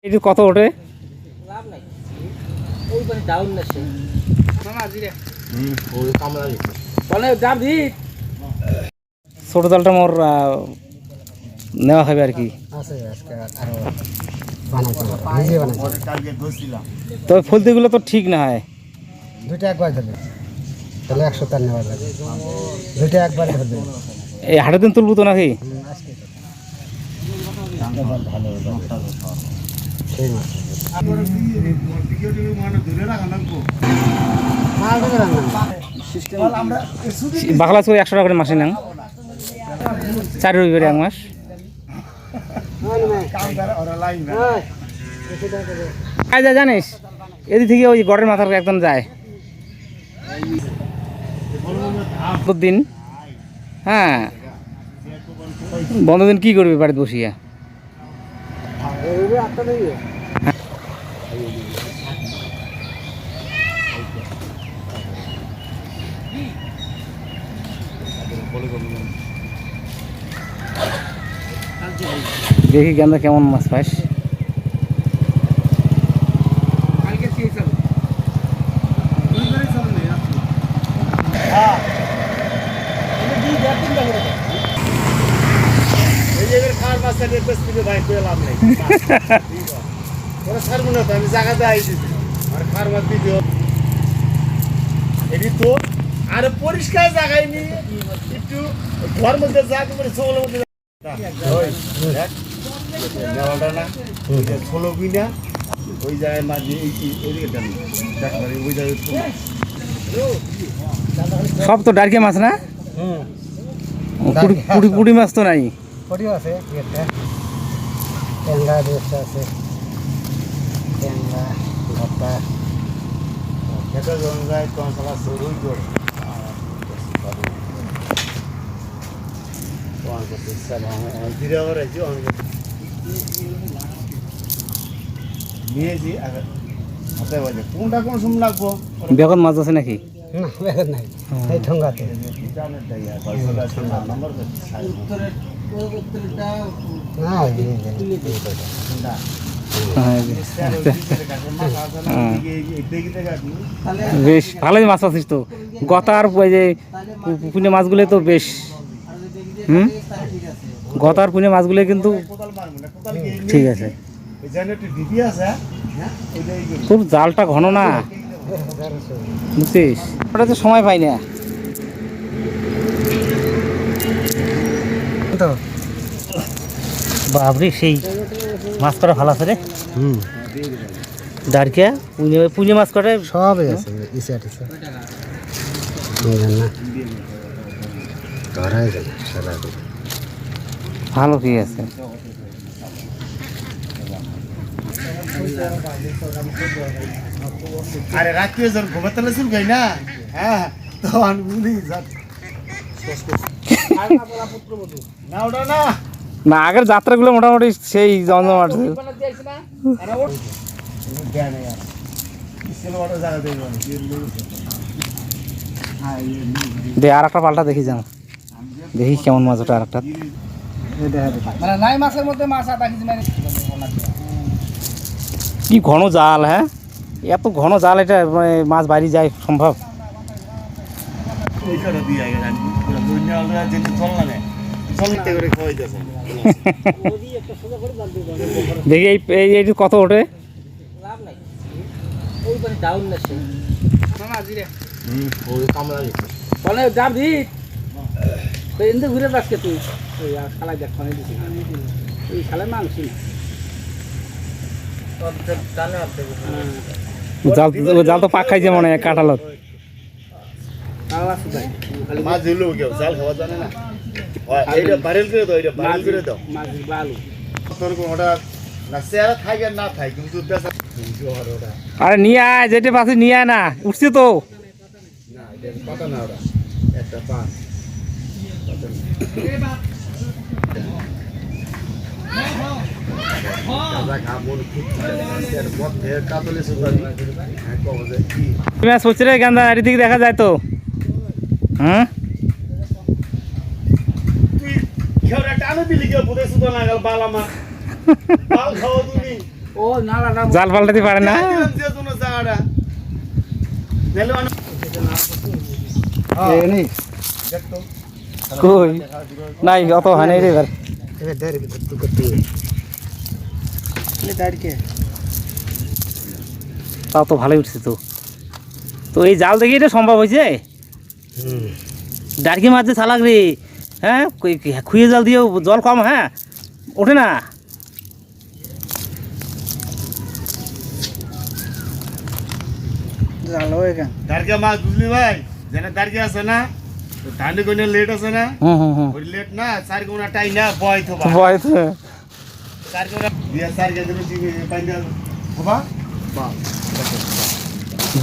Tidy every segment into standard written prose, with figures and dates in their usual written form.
এটি কত ওঠে? লাভ নাই ওই মানে ডাউন না সে মামা জিরে ওই কামলা দিছে বলে দাম দি ছোট জালটা মোর নেওয়া হবে আর কি। আছে আজকে আরো বানাইতে নিজে বানাইতে কালকে ঘষছিলাম। তবে ফুলতিগুলো তো ঠিক না হয়, দুইটা একবার ধরবে তাহলে 100 টাকা নেওয়া যাবে, দুইটা একবার ধরবে। এই হাটের দিন তুলবো তো নাকি? আজকে ভালো সেই মাছ বাংলা করে 100 টাকা করে মাসে নেন, 4 রবিবারে 1 মাস। জানিস এদিক থেকে ওই গড়ের মাথার একদম যায় দিন। হ্যাঁ, বন্ধ দিন কি করবি বাড়িতে বসিয়া? দেখি গেন্দা কেমন মাছ পাস। আরে পরিষ্কার জায়গায় নিয়ে একটু ঘর মধ্যে যাক করে ছোলের মধ্যে ছোলো কিনা ওই জায়গায় মাঝে ওই জায়গায় সব তো ডারকে মাছ না? পুঁটি মাছ তো নাই। পড়িও আছে একটা ট্যাংরা দুটো আছে, ট্যাংরা ভর্তা খেতে জন যায় কনসলা শুরুই করে নিয়েছি হাতে বাজে কোনটা কোন সময় লাগবো বেগুন মাছ আছে নাকি? না বেগুন নাই এই ঠোঙ্গাতে বেশ ভালোই মাছ আছিস তো। গতার ওই যে পুনে মাছগুলো তো বেশ, গতার পুনে মাছগুলো কিন্তু ঠিক আছে। খুব জালটা ঘন না, বুঝছিস? ওটা তো সময় পাই না তো। বাবরে সেই মাছ করা ভালো আছে রে। ডারকিয়া পুঁজি মাছ কটা সবই আছে ইসা টিসা ভালো কি আছে। আরে রাত্রে যখন ঘুমাতে চুল খাই না, হ্যাঁ তো না ওটা না না, আগের যাত্রাগুলো মোটামুটি সেই জমজমাট ছিল। দে আর একটা পাল্টা দেখি যাও, দেখি কেমন মাছ ওটা আর একটা। মানে নাই মাছের মধ্যে মাছ আদা কেজি মানে কি ঘন জাল! হ্যাঁ, এত ঘন জাল, এটা মানে মাছ বাইরে যায় সম্ভব? দেখি এই কত ওঠে? লাভ নাই ওই মানে ডাউন না সে মামা জিরে ওই কামলা দিছে বলে দাম দি তো এন্ড ঘুরে যাচ্ছে তুই ওই খালা দেখ ফোনে দিছি এই খালা মাংস জাল তো পাক খাইছে মনে হয় কাঁঠালত। মাছ দিল কেউ জাল খাওয়া জানে না, এইটা বারেল করে দাও, এইটা বারেল করে দাও। মাছ বালু তোর ওটা না চেহারা থাকে আর না থাকে কিন্তু আরে নিয়ে আয়, যেটা পাশে নিয়ে আয় না, উঠছে তো। না এটা পাতা না, ওটা একটা পা মাছ পড়ছে রে গান্দা, এটি থেকে দেখা যায় তো। হ্যাঁ তুই টানো দিলি কেউ বুঝে শুধু না গেল বালামা বাল খাও তুমি ও নালাটা জাল পাল্টাতে পারে না যে কোনো জায়গাটা নাহলে অনেক এই দেখতো কই নাই অত হয় নাই রে এবার এবার ডাইরেক্ট ধরতে করতে দাঁড়িয়ে তাও তো ভালোই উঠছে তো তো এই জাল দেখে এটা সম্ভব হয়েছে ডারকি মাছ যে চালাক রে হ্যাঁ খুঁয়ে জাল দিয়েও জল কম হ্যাঁ ওঠে না জালো এখান দারকে মাছ বুঝলি ভাই যেন দারকে আছে না ঠান্ডি কোনে লেট আছে না হুম ওই লেট না চার কোনা টাই না বয় তো ভয় তো চার কোনা দিয়া চার কে দিলে ঠিক পাই না বাবা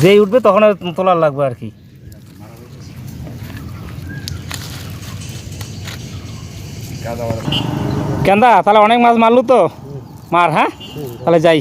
যেই উঠবে তখন আর তোলার লাগবে আর কি কেন্দা তাহলে অনেক মাছ মারলু তো মার হ্যাঁ তাহলে যাই